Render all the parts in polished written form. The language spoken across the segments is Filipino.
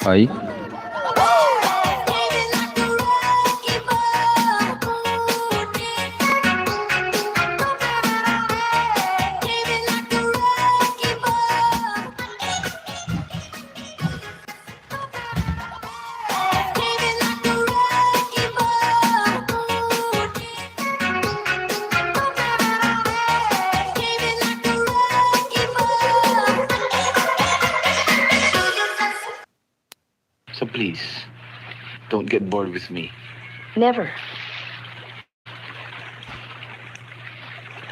Ay, So please, don't get bored with me. Never.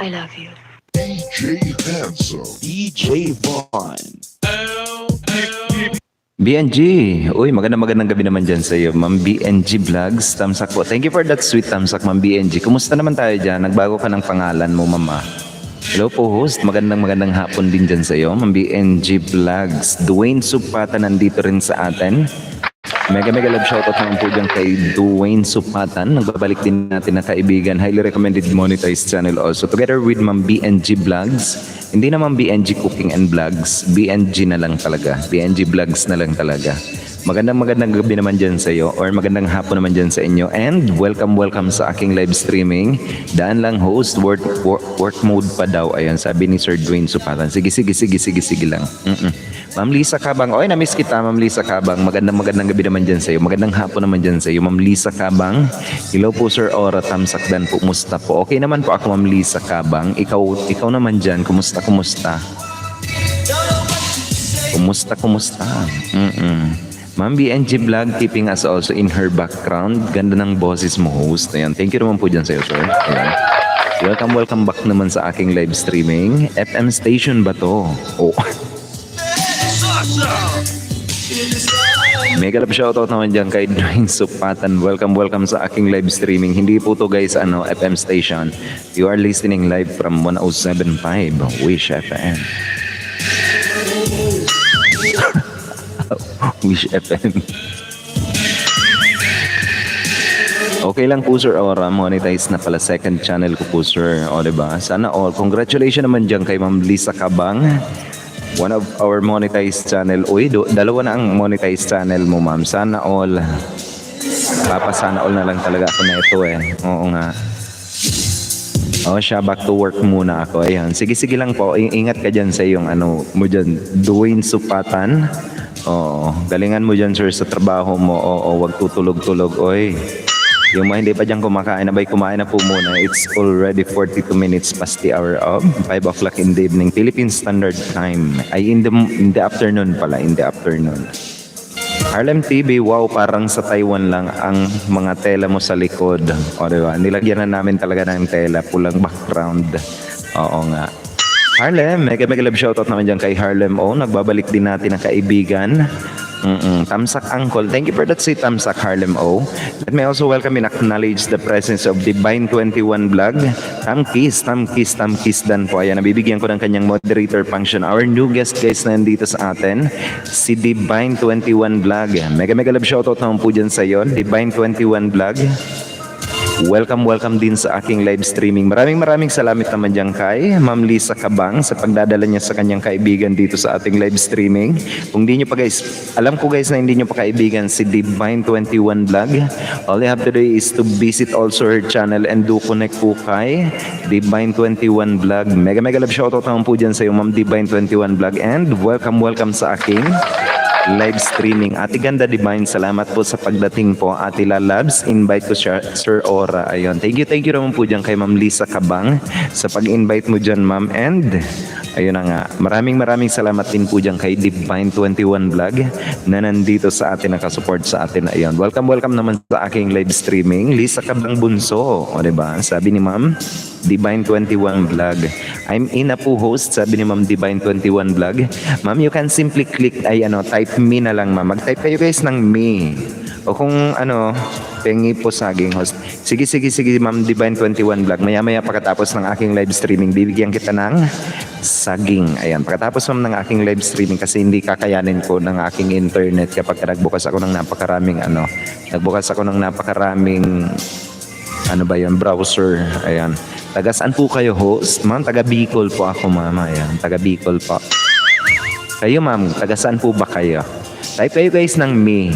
I love you. DJ Handsome. DJ Vaughn. BNG. Uy, magandang gabi naman dyan sa iyo, Ma'am BNG Vlogs. Tamsak po. Thank you for that sweet tamsak, Ma'am BNG. Kumusta naman tayo dyan? Nagbago ka ng pangalan mo, Mama. Hello po, host. Magandang hapon din dyan sa iyo, Ma'am BNG Vlogs. Dwayne Supata nandito rin sa atin. Mega love shoutout naman po dyan kay Dwayne Supatan. Nagbabalik din natin na kaibigan. Highly recommended monetized channel also. Together with Ma'am BNG Vlogs. Hindi naman BNG Cooking and Vlogs. BNG na lang talaga. BNG Vlogs na lang talaga. Magandang gabi naman dyan sa iyo or magandang hapon naman dyan sa inyo. And welcome sa aking live streaming. Daan lang host, work mode pa daw. Ayan, sabi ni Sir Dwayne Supatan. Sige lang. Ma'am Lisa Kabang. Oy, na-miss kita, Ma'am Lisa Kabang. Magandang gabi naman dyan sa iyo. Magandang hapon naman dyan sa iyo, Ma'am Lisa Kabang. Hello po, Sir Ora Tamsakdan po. Musta po? Okay naman po ako, Ma'am Lisa Kabang. Ikaw naman dyan. Kumusta? Kumusta? Ma'am BNG Vlog keeping us also in her background. Ganda ng boses mo, host. Ayan. Thank you naman po dyan sa iyo, sir. Ayan. Welcome back naman sa aking live streaming. FM station ba to? Oh. Mega love shoutout naman dyan kay Dwayne Supatan. Welcome sa aking live streaming. Hindi po to guys, FM station. You are listening live from 107.5 Wish FM. Wish FM. Okay lang po, Sir Aura. Monetize na pala second channel ko po, sir. O, diba? Sana all. Congratulations naman dyan kay Ma'am Lisa Kabang. One of our monetized channel. Uy, dalawa na ang monetized channel mo, ma'am. Sana all. Sana all na lang talaga ako na ito eh. Oo nga. Oh, siya, back to work muna ako. Ayan. Sige lang po. Ingat ka dyan sa iyong mo dyan. Dwayne Supatan. Oo. Galingan mo dyan, sir, sa trabaho mo. Oo, wag tutulog-tulog. Oy. Yung mga hindi pa dyan kumakain, kumain na po muna. It's already 42 minutes past the hour of 5 o'clock in the evening. Philippine Standard Time. Ay, in the afternoon pala. In the afternoon. Harlem TV, wow, parang sa Taiwan lang ang mga tela mo sa likod. O, diba? Nilagyan na namin talaga ng tela. Pulang background. Oo nga. Harlem, mega love shoutout naman dyan kay Harlem O. Nagbabalik din natin ang kaibigan. Tamsak Uncle. Thank you for that say Tamsak Harlem O. Let me also welcome and acknowledge the presence of Divine 21 Vlog. Tamkis dan po. Ayan, nabibigyan ko ng kanyang moderator function. Our new guest guys na nandito sa atin, si Divine 21 Vlog. Mega love shoutout naman po dyan sa iyo, Divine 21 Vlog. Welcome din sa aking live streaming. Maraming salamat naman dyan kay Ma'am Lisa Kabang sa pagdadala niya sa kanyang kaibigan dito sa ating live streaming. Kung di nyo pa guys, alam ko guys na hindi nyo pa kaibigan si Divine 21 Vlog. All you have to do is to visit also her channel and do connect po kay Divine 21 Vlog. Mega love shoutout naman po dyan sa iyo, Ma'am Divine 21 Vlog. And welcome sa aking live streaming. Ate Ganda Divine, salamat po sa pagdating po. Ate Lalabs, invite ko Sir Ora. Ayun. Thank you naman po dyan kay Ma'am Lisa Kabang sa pag-invite mo dyan, ma'am. And ayun na nga. Maraming salamat din po dyan kay Divine 21 Vlog na nandito sa atin, nakasupport sa atin. Ayun. Welcome naman sa aking live streaming. Lisa Kabang Bunso. O, diba? Sabi ni Ma'am Divine 21 Vlog. I'm in a po host, sabi ni Ma'am Divine 21 Vlog. Ma'am, you can simply click type me na lang, ma'am. Mag-type kayo guys ng me. O kung pengi po saging host. Sige, Ma'am Divine 21 Vlog. Maya pagkatapos ng aking live streaming, bibigyan kita ng saging. Ayan, pagkatapos ma'am ng aking live streaming kasi hindi kakayanin ko ng aking internet kapag nagbukas ako ng napakaraming browser. Ayan. Taga saan po kayo, host? Ma'am, taga Bicol po ako, ma'am. Ayan, taga Bicol po. Kayo ma'am, taga saan po ba kayo? Type kayo guys ng me.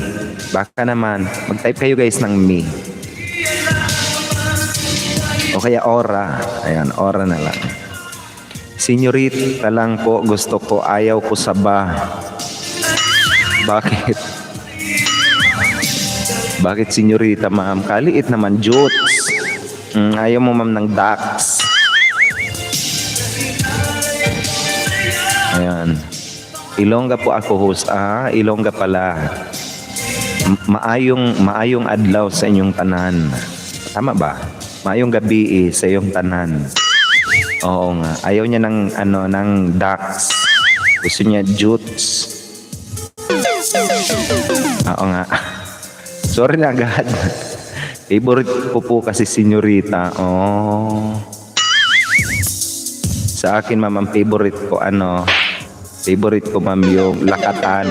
Baka naman, mag-type kayo guys ng me. O kaya Aura. Ayan, Aura na lang. Senyorita lang po, gusto ko, ayaw ko sa ba. Bakit? Bakit senyorita ma'am? Kaliit naman, Jutes. Ayaw mo ma'am ng Dax. Ayan. Ilongga po ako host. Ilongga pala. Maayong adlaw sa inyong tanan. Tama ba? Maayong gabi sa iyong tanan. Oo nga. Ayaw niya ng Dax. Gusto niya Jutes. Oo nga. Sorry na agad. Favorite ko po kasi senyorita. Oh. Sa akin ma'am, ang favorite ko ma'am yung lakatan.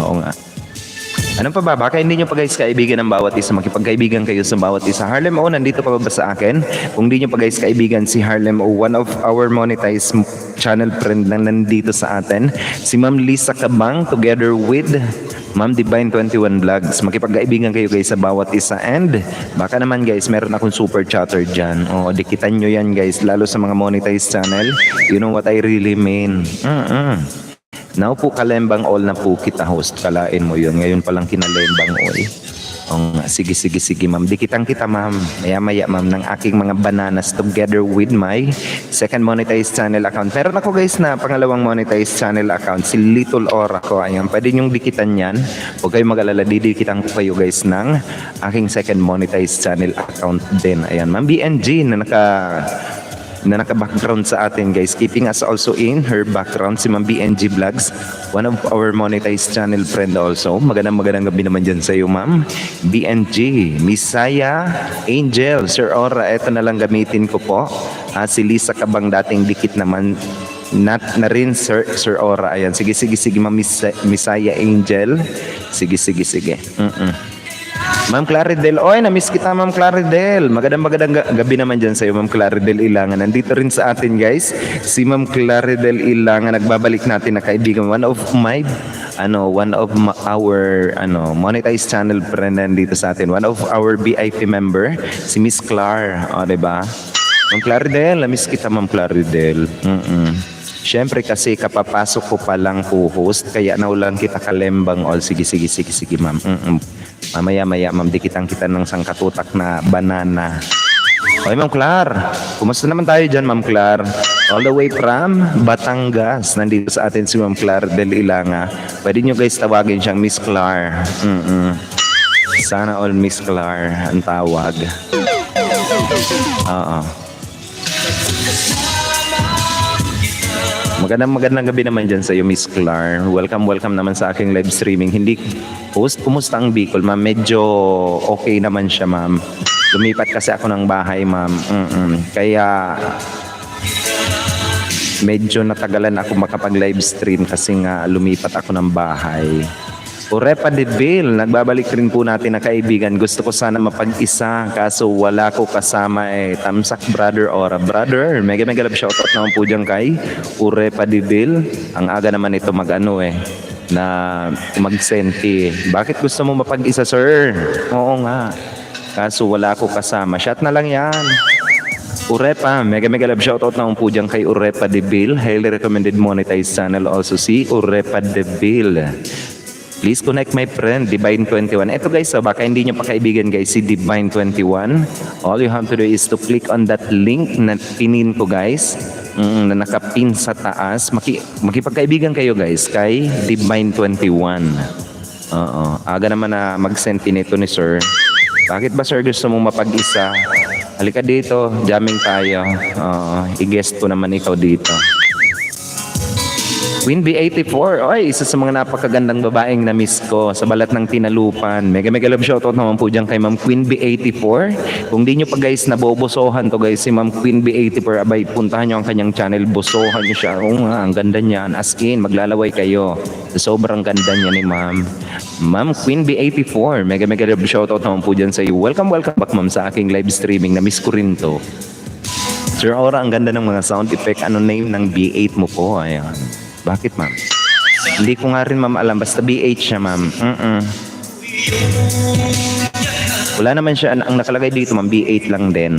Oo nga. Ano pa ba? Baka hindi nyo pa guys kaibigan ng bawat isa. Makipagkaibigan kayo sa bawat isa. Harlem O, nandito pa ba sa akin? Kung di nyo pa guys kaibigan si Harlem O, one of our monetized channel friend lang nandito sa atin. Si Ma'am Lisa Cabang together with Ma'am Divine 21 Vlogs. Makipagkaibigan kayo guys sa bawat isa. And baka naman guys, meron akong super chatter dyan. O, dikitan nyo yan guys. Lalo sa mga monetized channel. You know what I really mean. Now po kalembang all na po kita host. Kalain mo yun. Ngayon palang kinalembang all. Sige ma'am. Dikitan kita ma'am. Maya ma'am ng aking mga bananas together with my second monetized channel account. Meron ako guys na pangalawang monetized channel account. Si Little Aura ko. Ayan. Pwede nyong dikitan yan. Huwag kayong mag-alala. Didikitan ko kayo guys ng aking second monetized channel account din. Ayan. Ma'am BNG na naka-background sa atin guys. Keeping us also in her background, si Ma'am BNG Vlogs, one of our monetized channel friend also. Magandang gabi naman dyan sa iyo Ma'am BNG, Misaya, Angel, Sir Aura, eto na lang gamitin ko po. Si Lisa Cabang dating dikit naman na rin Sir Aura. Ayan, sige Ma'am Misaya, Angel. Sige. Ma'am Claridel, na-miss kita Ma'am Claridel. Magandang gabi naman dyan sa iyo Ma'am Claridel Ilangan. Nandito rin sa atin guys, si Ma'am Claridel Ilangan. Nagbabalik natin na kaibigan. One of our monetized channel friend nandito sa atin. One of our VIP member, si Miss Clar. O, diba? Ma'am Claridel, na-miss kita Ma'am Claridel. Siyempre kasi kapapasok ko pa lang po host, kaya naulan kita kalembang all. Sige ma'am. Mamaya ma'am, dikitan kita ng sangkatutak na banana. Okay Ma'am Clar, kumusta naman tayo dyan Ma'am Clar? All the way from Batangas, nandito sa atin si Ma'am Clar del Ilanga. Pwede nyo guys tawagin siyang Miss Clar. Sana all Miss Clar ang tawag. Oo. Magandang gabi naman dyan sa iyo, Miss Clar. Welcome naman sa aking live streaming. Hindi host, kumusta ang Bicol, ma'am? Medyo okay naman siya, ma'am. Lumipat kasi ako ng bahay, ma'am. Kaya medyo natagalan ako makapag-live stream kasi nga lumipat ako ng bahay. Urepa de Bill, nagbabalik rin po natin na kaibigan. Gusto ko sana mapag-isa kaso wala ko kasama Tamsak brother Aura. Brother, mega love shoutout naman po dyan kay Urepa de Bill. Ang aga naman ito na mag-senti. Bakit gusto mo mapag-isa sir? Oo nga. Kaso wala ko kasama. Shot na lang yan. Urepa, mega love shoutout naman po dyan kay Urepa de Bill. Highly recommended monetized channel also si Urepa de Bill. Please connect my friend, Divine21. Ito guys, baka hindi nyo pa kaibigan guys, si Divine21. All you have to do is to click on that link na pinin ko guys, na nakapin sa taas. Makipagkaibigan kayo guys kay Divine21. Aga naman na mag-send nito ni sir. Bakit ba sir gusto mong mapag-isa? Halika dito, jamming tayo. I-guest ko naman ikaw dito. Queen B84, isa sa mga napakagandang babaeng na-miss ko sa balat ng Tinalupan. Mega love shoutout naman po dyan kay Ma'am Queen B84. Kung di nyo pa guys nabobosohan to guys si Ma'am Queen B84, abay puntahan nyo ang kanyang channel, bosohan nyo siya. Ang ganda niyan, as in, maglalaway kayo. Sobrang ganda niya ni Ma'am. Ma'am Queen B84, mega love shoutout naman po dyan sa iyo. Welcome back ma'am sa aking live streaming, na-miss ko rin to. Sir Aura, ang ganda ng mga sound effect. Ano name ng B8 mo po? Ayan. Bakit, ma'am? Hindi ko nga rin, ma'am, alam. Basta B8 siya, ma'am. Wala naman siya. Ang nakalagay dito, ma'am, B8 lang din.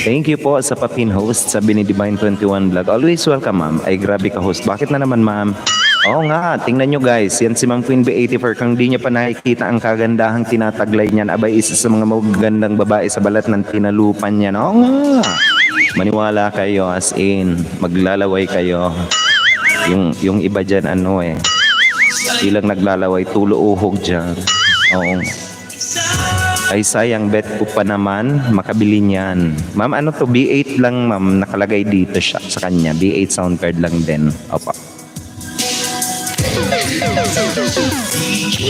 Thank you po sa papin host sa ni Divine 21 Vlog. Always welcome, ma'am. Ay, grabe ka host. Bakit na naman, ma'am? Oo nga, tingnan nyo guys. Yan si Ma'am Queen B84. Kung di nyo pa nakikita ang kagandahang tinataglay niyan, abay, isa sa mga magagandang babae sa balat ng tinalupan niyan. Oo nga. Maniwala kayo, as in. Maglalaway kayo. Yung iba dyan, ano eh. Ilang naglalaway, tulo-uhog dyan. Oo. Ay sayang, bet ko pa naman makabili niyan. Ma'am, ano to? B8 lang, ma'am. Nakalagay dito siya sa kanya. B8 sound card lang din. Opo.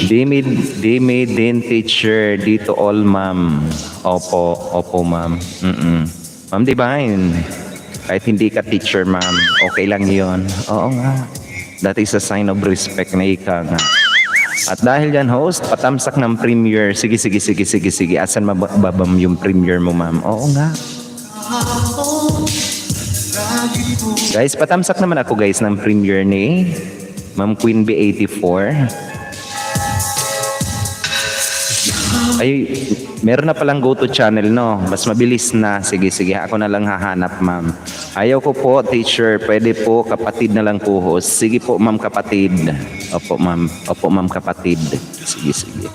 Dimi din teacher. Dito all, ma'am. Opo, ma'am. Ma'am Divine, kahit hindi ka teacher, ma'am, okay lang yon. Oo nga. That is a sign of respect na ika nga. At dahil yan, host, patamsak ng premiere. Sige. Asan mababam yung premiere mo, ma'am? Oo nga. Guys, patamsak naman ako, guys, ng premiere ni Ma'am Queen B84. Ay, meron na palang go-to channel, no? Mas mabilis na. Sige. Ako na lang hahanap, ma'am. Ayaw ko po, teacher. Pwede po, kapatid na lang po, host. Sige po, ma'am, kapatid. Opo, ma'am, kapatid. Sige.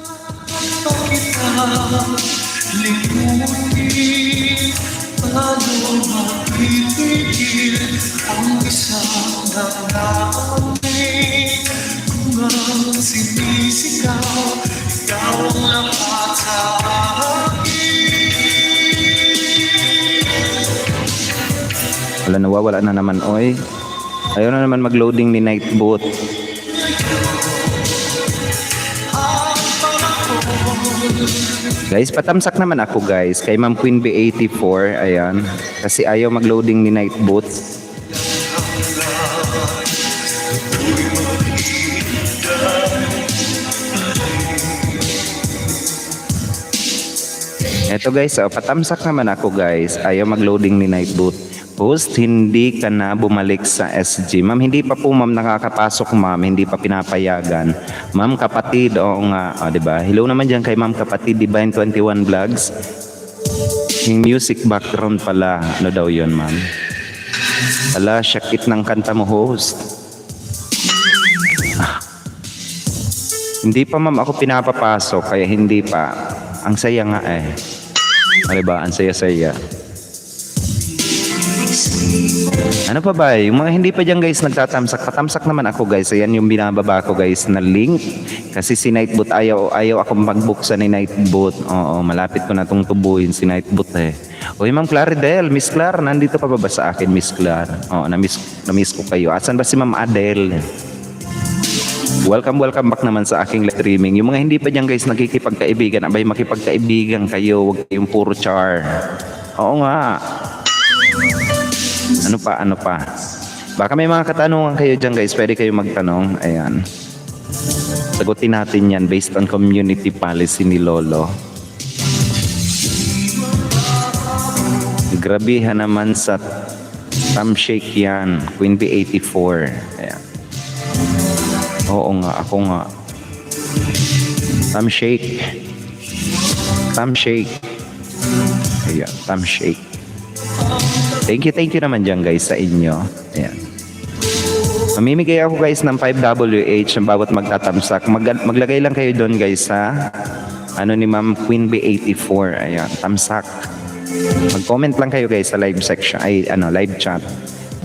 Nawawala na naman, oy. Ayaw na naman mag-loading ni Nightbot. Guys, patamsak naman ako, guys. Kay Ma'am Queen B84, ayan. Kasi ayaw mag-loading ni Nightbot. Eto guys, patamsak naman ako, guys. Ayaw mag-loading ni Nightbot. Host, hindi ka na bumalik sa SG. Ma'am, hindi pa po, ma'am, nakakapasok, ma'am. Hindi pa pinapayagan. Ma'am, kapatid, oo nga. Diba? Hello naman dyan kay Ma'am Kapatid, Divine 21 Vlogs. Yung music background pala. Ano daw yun, ma'am? Ala, syakit ng kanta mo, host. Hindi pa, ma'am, ako pinapapasok. Kaya hindi pa. Ang saya nga eh. Diba? Ang saya-saya. Ano pa ba? Yung mga hindi pa dyan, guys, nagtatamsak. Patamsak naman ako, guys. Ayan yung binababa ko, guys, na link. Kasi si Nightbot, ayaw ako magbuksan ni Nightbot. Oo, malapit ko na itong tubuhin si Nightbot eh. Uy, Ma'am Claridel, Miss Clar, nandito pa ba sa akin, Miss Clar? Oo, na-miss ko kayo. Asan ba si Ma'am Adele? Welcome back naman sa aking live streaming. Yung mga hindi pa dyan, guys, nakikipagkaibigan. Abay, makipagkaibigan kayo. Huwag kayong puro char. Oo nga. Ano pa? Baka may mga katanungan kayo dyan, guys. Pwede kayo magtanong. Ayan. Sagutin natin yan based on community policy ni Lolo. Grabihan naman sa thumbshake yan. Queen B84. Ayan. Oo nga, ako nga. Thumbshake. Ayan, thumbshake. Thank you naman dyan, guys, sa inyo. Ayan. Mamimigay ako, guys, ng 5WH ng bawat magtatamsak. Maglagay lang kayo doon, guys, sa ni Ma'am Queen B84. Ayan, tamsak. Mag-comment lang kayo, guys, sa live section. Live chat.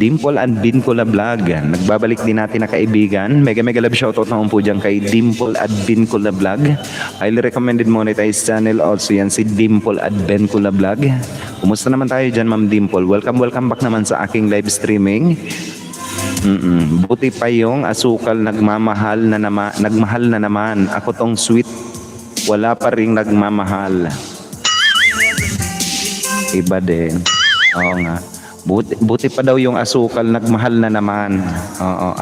Dimple and Bincula Vlog. Nagbabalik din natin na kaibigan. Mega love shoutout naman po dyan kay Dimple at Bincula Vlog. Highly recommended monetized channel. Also yan si Dimple at Bincula Vlog. Kumusta naman tayo dyan, Ma'am Dimple? Welcome back naman sa aking live streaming. Buti pa yung asukal nagmahal na naman. Ako tong sweet. Wala pa ring nagmamahal. Iba din. Oo nga. Buti pa daw yung asukal nagmahal na naman. Oo.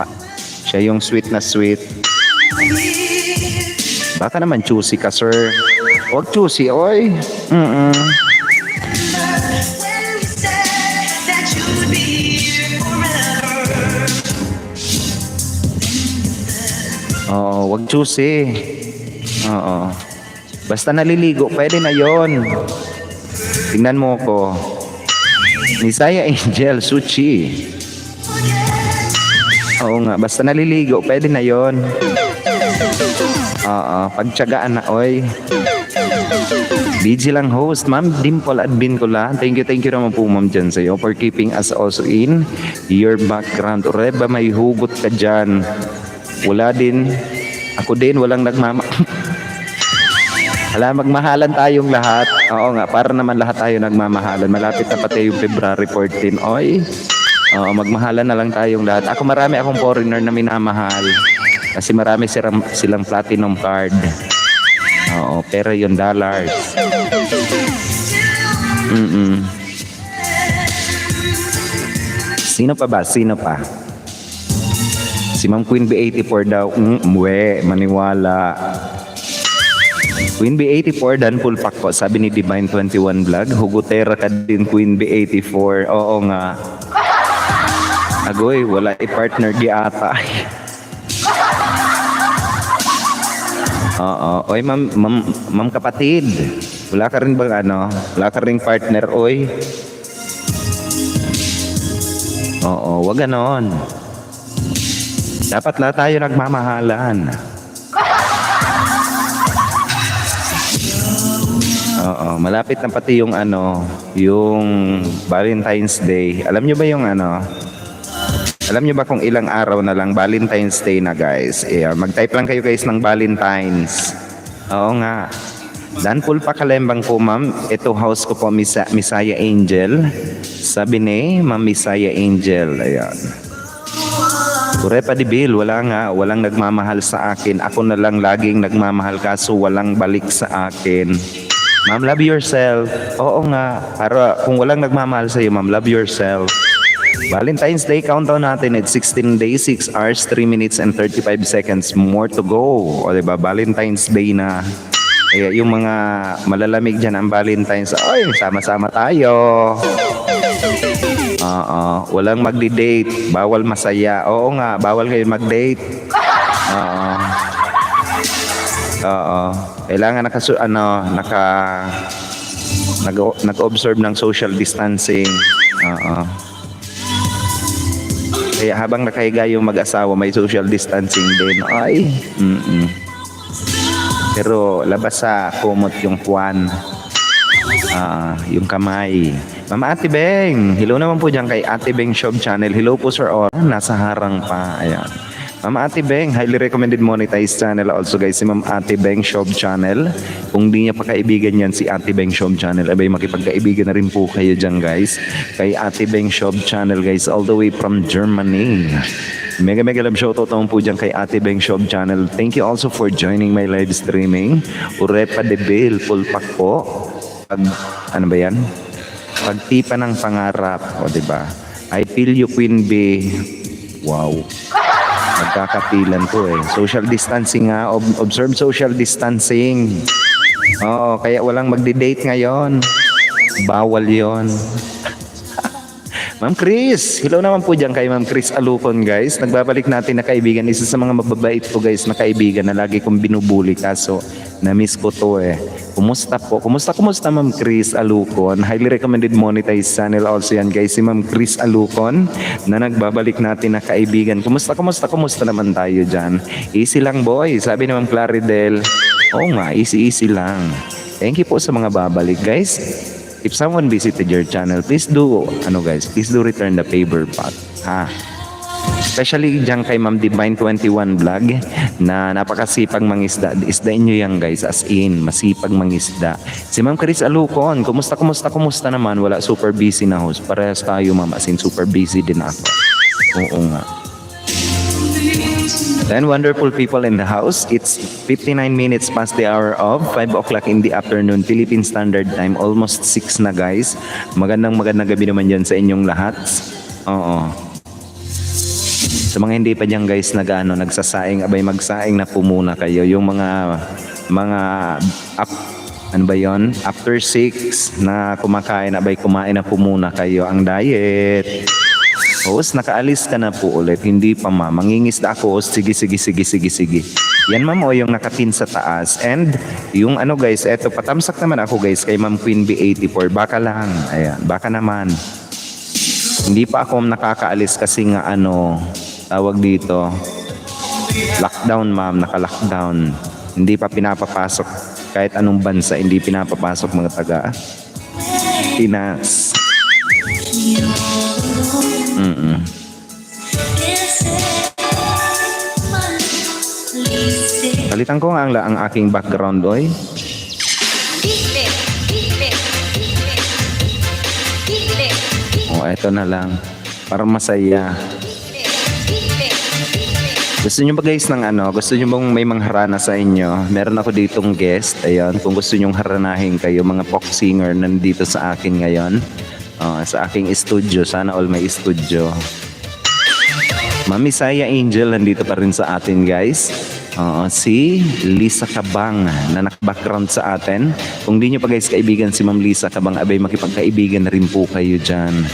Siya yung sweet na sweet. Baka naman choosy ka, sir. Wag choosy, oy. Mm-mm. Oo, wag choosy. Oo. Basta naliligo, pwede na yon. Tingnan mo ko. Nisaya Angel, Suchi. Oo nga, basta naliligo, pwede na yon. Oo, pagtsagaan na, oy. BG lang host, Ma'am Dimple Admin ko lang. Thank you naman po ma'am dyan sa'yo for keeping us also in your background. Oreba, may hugot ka dyan. Wala din. Ako din, walang nagmama... Hala, magmahalan tayong lahat. Oo nga, para naman lahat tayo nagmamahalan. Malapit na pati yung February 14. Oy. Oo, magmahalan na lang tayong lahat. Ako marami akong foreigner na minamahal. Kasi marami silang platinum card. Oo, pero yung dollars. Sino pa ba? Sino pa? Si Ma'am Queen B84 daw. Maniwala. Queen B84 dan full pack po. Sabi ni Divine 21 Vlog. Hugutera ka din Queen B84. Oo nga. Agoy, wala i-partner giata. Oo. Oy, ma'am kapatid. Wala ka rin bang wala ka rin partner, oy? Oo, wag ganon. Dapat lahat tayo nagmamahalan. Oo, malapit na pati yung yung Valentine's Day. Alam nyo ba yung alam nyo ba kung ilang araw na lang Valentine's Day na guys? Mag-type lang kayo guys ng Valentine's. Oo nga. Dan full pa kalembang po ma'am. Ito house ko po Misaya Angel. Sabi ni Ma'am Misaya Angel. Ayan. Kure pa di Bill, walang nagmamahal sa akin. Ako na lang laging nagmamahal kaso walang balik sa akin. Ma'am, love yourself. Oo nga. Para kung walang nagmamahal sa iyo, ma'am, love yourself. Valentine's Day countdown natin at 16 days, 6 hours, 3 minutes and 35 seconds more to go. O diba, Valentine's Day na. Kaya yung mga malalamig dyan ang Valentine's, ay, sama-sama tayo. Walang magdi-date, bawal masaya. Oo nga, bawal kayo mag-date. Kailangan nag-observe ng social distancing. Kaya habang nakahiga yung mag-asawa, may social distancing din. Ay. Pero labas sa kumot yung puwan. Yung kamay. Mama Ate Beng. Hello naman po dyan kay Ate Beng Shop Channel. Hello po sir. Nasa harang pa. Ayan. Mama Ate Beng, highly recommended monetized channel also guys si Ma'am Ate Beng Shop Channel. Kung di niya pa kaibigan yan si Ate Beng Shop Channel, abay makipagkaibigan na rin po kayo dyan guys. Kay Ate Beng Shop Channel guys, all the way from Germany. Mega love shoutout naman po dyan kay Ate Beng Shop Channel. Thank you also for joining my live streaming. Urepa de Bill, full pack po. Ano ba yan? Pagtipa ng pangarap, o diba? I feel you Queen B. Wow. Nagkakapilan to eh. Social distancing nga. Observe social distancing. Oo, kaya walang magdi-date ngayon. Bawal yon. Ma'am Chris, hello naman po dyan kay Ma'am Chris Alupon guys. Nagbabalik natin na kaibigan. Isa sa mga mababait po guys na kaibigan na lagi kong binubuli kaso na-miss ko to eh. Kumusta po? Kumusta Ma'am Chris Alupon? Highly recommended monetized channel also yan guys. Si Ma'am Chris Alupon na nagbabalik natin na kaibigan. Kumusta naman tayo dyan? Easy lang boy. Sabi ni Ma'am Claridel. Oo nga, easy lang. Thank you po sa mga babalik guys. If someone visited your channel, please do return the favor pot. Especially dyan kay Ma'am Divine 21 Vlog na napakasipag mangisda. Isdain nyo yan guys, as in, masipag mangisda. Si Ma'am Chris Alucon, kumusta naman? Wala, super busy na host. Parehas tayo ma'am, as in super busy din ako. Oo nga. Then wonderful people in the house, it's 59 minutes past the hour of 5 o'clock in the afternoon, Philippine Standard Time, almost 6 na guys. Magandang gabi naman dyan sa inyong lahat. Oo. Sa mga hindi pa dyan guys nagsasaing, abay magsaing na po muna kayo. Yung mga Ano ba yon? After 6 na kumakain, abay kumain na po muna kayo ang diet. Host, nakaalis ka na po ulit. Hindi pa ma'am. Mangingisda ako. Host, sige, sige, sige, sige, sige. Yan ma'am o yung nakapin sa taas. And yung ano guys, eto patamsak naman ako guys kay Ma'am Queen B84. Baka lang. Ayan, baka naman. Hindi pa ako nakakaalis kasi nga ano, tawag dito. Lockdown ma'am, naka-lockdown. Hindi pa pinapapasok kahit anong bansa, hindi pinapapasok mga taga Pinas. Palitan ko nga ang aking background, oy. Oh, eto na lang. Para masaya. Gusto nyo ba guys ng ano? Gusto nyo bang may mangharana sa inyo? Meron ako ditong guest. Ayan, kung gusto nyong haranahin kayo, mga pop singer nandito sa akin ngayon. Sa aking studio. Sana all may studio. Mami Saya Angel nandito pa rin sa atin guys. Si Lisa Cabang na naka-background sa atin. Kung di nyo pa guys kaibigan si Ma'am Lisa Cabang, abay makipagkaibigan na rin po kayo dyan.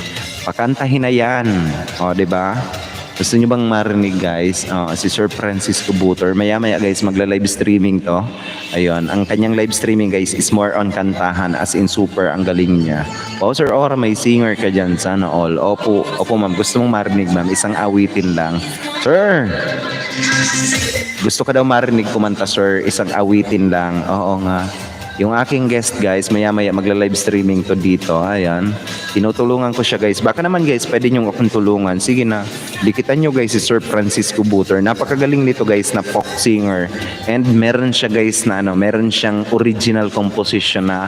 Pakantahin na yan. O, diba? Gusto nyo bang marinig guys? Si Sir Francisco Butor. Maya-maya guys, magla-live streaming to. Ayun, ang kanyang live streaming guys is more on kantahan as in super ang galing niya. O Sir Ora, may singer ka dyan. Sana all. Opo ma'am, gusto mong marinig ma'am. Isang awitin lang. Sir! Gusto ka daw marinig kumanta sir. Isang awitin lang. Oo nga. Yung aking guest guys, maya-maya magla-live streaming to dito. Ayan. Tinutulungan ko siya guys. Baka naman guys, pwede nyo akong tulungan. Sige na. Dikitan nyo guys si Sir Francisco Butor. Napakagaling nito guys na folk singer. And meron siya guys na ano, meron siyang original composition na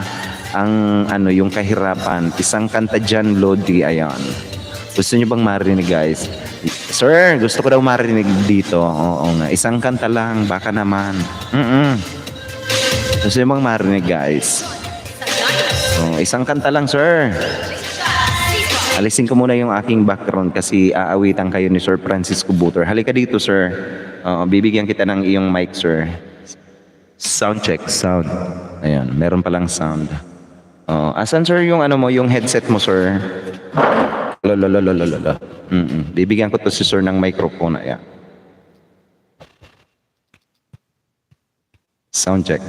ang ano, yung kahirapan. Isang kanta dyan, Lodi. Ayan. Gusto nyo bang marinig guys? Sir, gusto ko daw marinig dito. Oo nga. Isang kanta lang. Baka naman. Gusto nyo bang marinig guys? Isang kanta lang sir. Alisin ko muna yung aking background kasi aawitan kayo ni Sir Francisco Butor. Halika dito sir. Bibigyan kita ng iyong mic sir. Sound check. Sound. Ayan. Meron palang sound. Asan sir yung ano mo, yung headset mo sir? Lolololololo. Bibigyan ko to si sir ng microphone. Ayan. Sound check.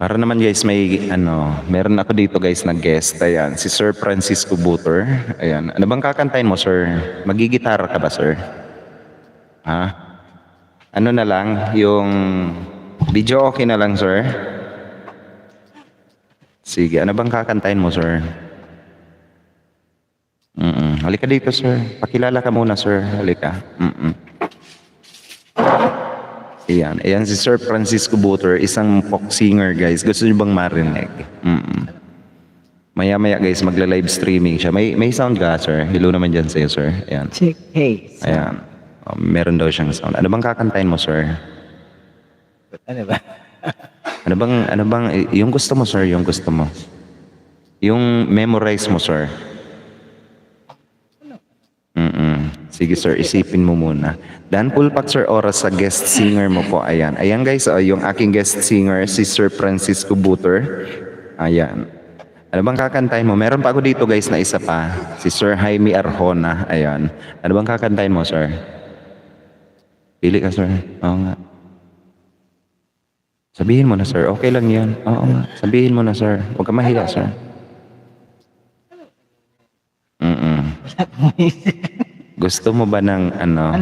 Para naman guys, may ano, meron ako dito guys na guest. Ayan, si Sir Francisco Butor. Ayan. Ano bang kakantahin mo, sir? Magigitara ka ba, sir? Ha? Ano na lang, yung video okay na lang, sir? Sige, ano bang kakantahin mo, sir? Halika dito, sir. Pakilala ka muna, sir. Halika. Ayan. Ayan si Sir Francisco Butor, isang folk singer, guys. Gusto niyo bang marinig? Maya-maya, guys, magla-live streaming siya. May sound ka, sir? Hello naman dyan sa'yo, sir. Ayan. Check. Hey. Ayan. Meron daw siyang sound. Ano bang kakantahin mo, sir? Ano ba? Ano bang, yung gusto mo, sir, yung gusto mo? Yung memorize mo, sir. Sige sir, isipin mo muna. Dan pulpak sir oras sa guest singer mo po. Ayan. Ayan guys, yung aking guest singer, si Sir Francisco Butor. Ayan. Ano bang kakantahin mo? Meron pa ako dito guys na isa pa. Si Sir Jaime Arjona. Ayan. Ano bang kakantahin mo sir? Pili ka sir. Oo nga. Sabihin mo na sir. Okay lang yan. Oo nga. Sabihin mo na sir. Huwag ka mahiya sir. Gusto mo ba ng ano?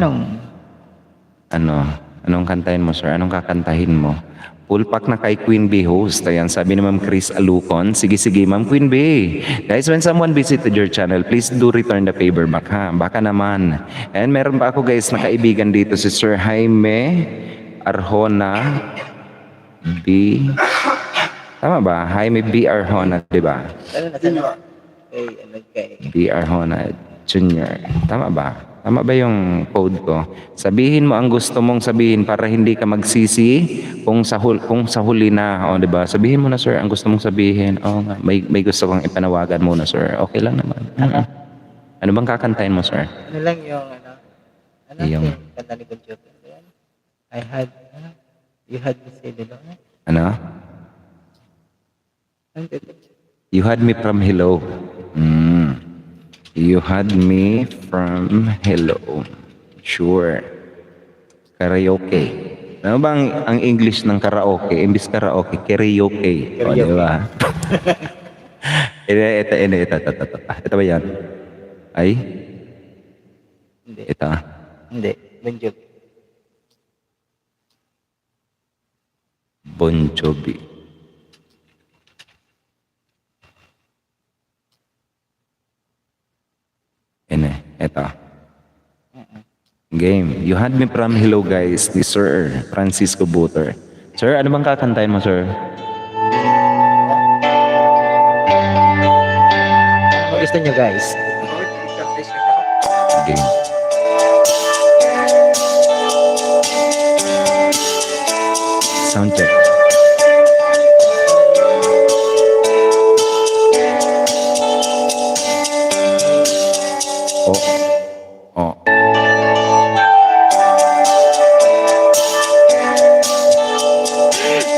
Anong kantahin mo, sir? Anong kakantahin mo? Pulpak na kay Queen B host. Ayan, sabi ni Ma'am Chris Alucon. Sige, Ma'am Queen B. Guys, when someone visited your channel, please do return the favor back, ha? Baka naman. And meron pa ako, guys, na kaibigan dito, si Sir Jaime Arjona B. Tama ba? Jaime B. Arjona, di ba? B. Arjona Junior. Tama ba? Tama ba yung code ko? Sabihin mo ang gusto mong sabihin para hindi ka magsisi kung sa huli na, di ba? Sabihin mo na sir ang gusto mong sabihin. Nga, may gusto kong ipanawagan muna sir. Okay lang naman. Ano bang kakantahin mo sir? Ano lang yung yung kanta ni Conchota? You had me say, Ano? Hindi. You had me from hello. You had me from hello. Sure. Karaoke. Ano ba ang English ng karaoke? Imbis karaoke, karaoke. O, di ba? Ito ba yan? Ay? Hindi. Ito. Hindi. Bon Jovi. Bon Jovi. Ito. Game. You had me from hello guys. Ni Sir Francisco Buter. Sir, ano bang kakantahin mo, sir? Ano gusto nyo guys? Game. Sound check. Oh. Oh.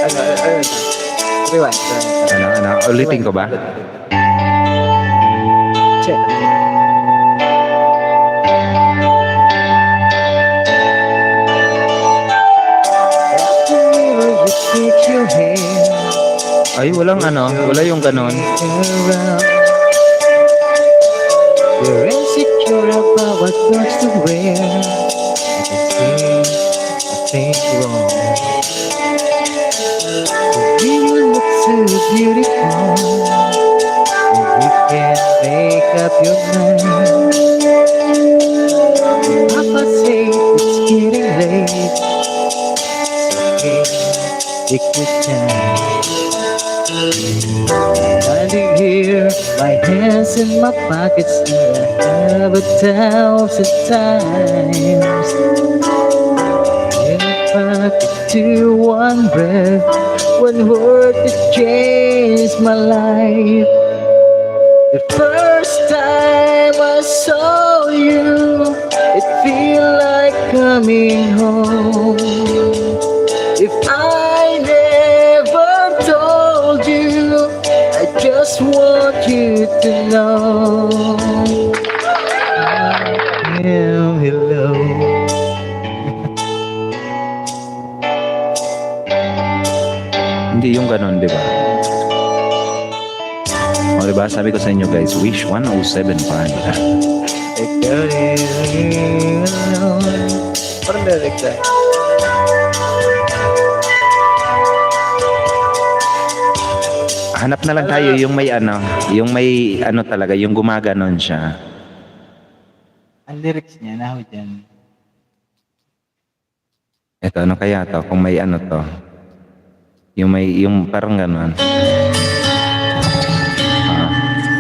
Ano? Rewind. Ano? Ulitin ko ba? Check. Ay, walang ano. Wala yung ganon. You're insecure about what goes to wear. I can see nothing wrong. You look so beautiful. You can make up your mind. Papa say it's getting late. Okay, take your time. Standing here, my hands in my pockets, and I have 1,000 times. If I could do one breath, one word to change my life. The first time I saw you, it felt like coming home. If I never told you, I just want you to know I am hello. Hindi yung ganon, di ba? O, di ba? Sabi ko sa inyo guys, Wish 107 pa. Ikaw din alone. Parang direct na. Hanap na lang tayo yung may ano talaga, yung gumaganon siya. Ang lyrics niya, naho dyan. Ito, ano kaya to? Kung may ano to. Yung parang ganon.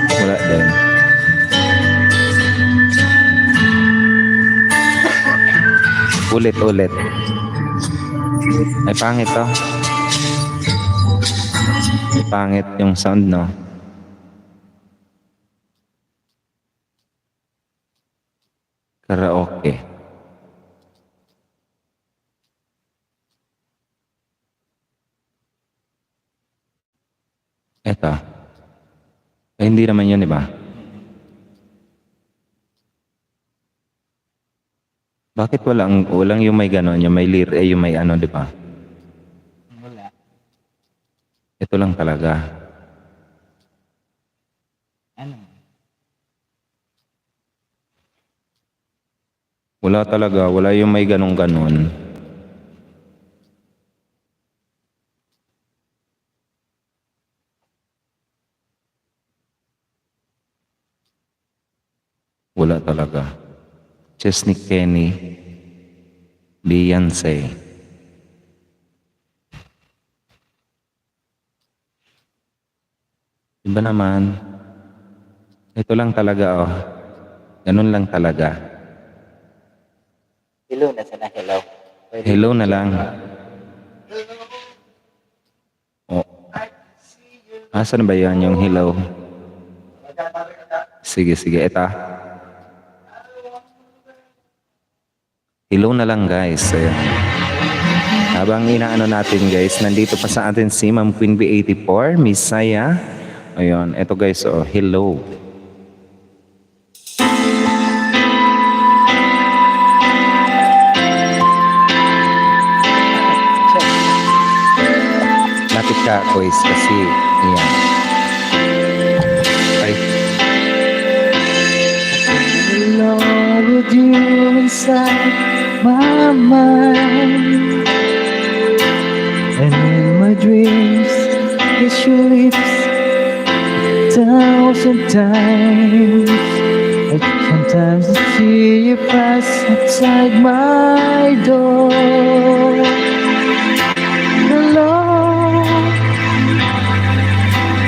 Wala din. Ulit. Ay, pangit to. Pangit yung sound, no? Karaoke. Eto. Eh, hindi naman yun, di ba? Bakit walang yung may ganon, yung may yung may ano, di ba? Wala. Ito lang talaga. Ano? Wala talaga, wala yung may ganon-ganon. Wala talaga. Chesney Kenny, Beyonce. Iba naman. Ito lang talaga, oh. Ganun lang talaga. Hello na sana, hello. Hello na lang. Oh. Asan ba yan yung hello? Sige, ito. Hello na lang guys. Ayan. Habang inaano natin guys, nandito pa sa atin si Ma'am Queen B84, Miss Saya. Ayun, eto guys, oh, hello. Lapit ka guys kasi, ayan. Ay, Along with you inside my mind, and in my dreams kiss your lips 1,000 times. And sometimes I see you pass outside my door. Hello,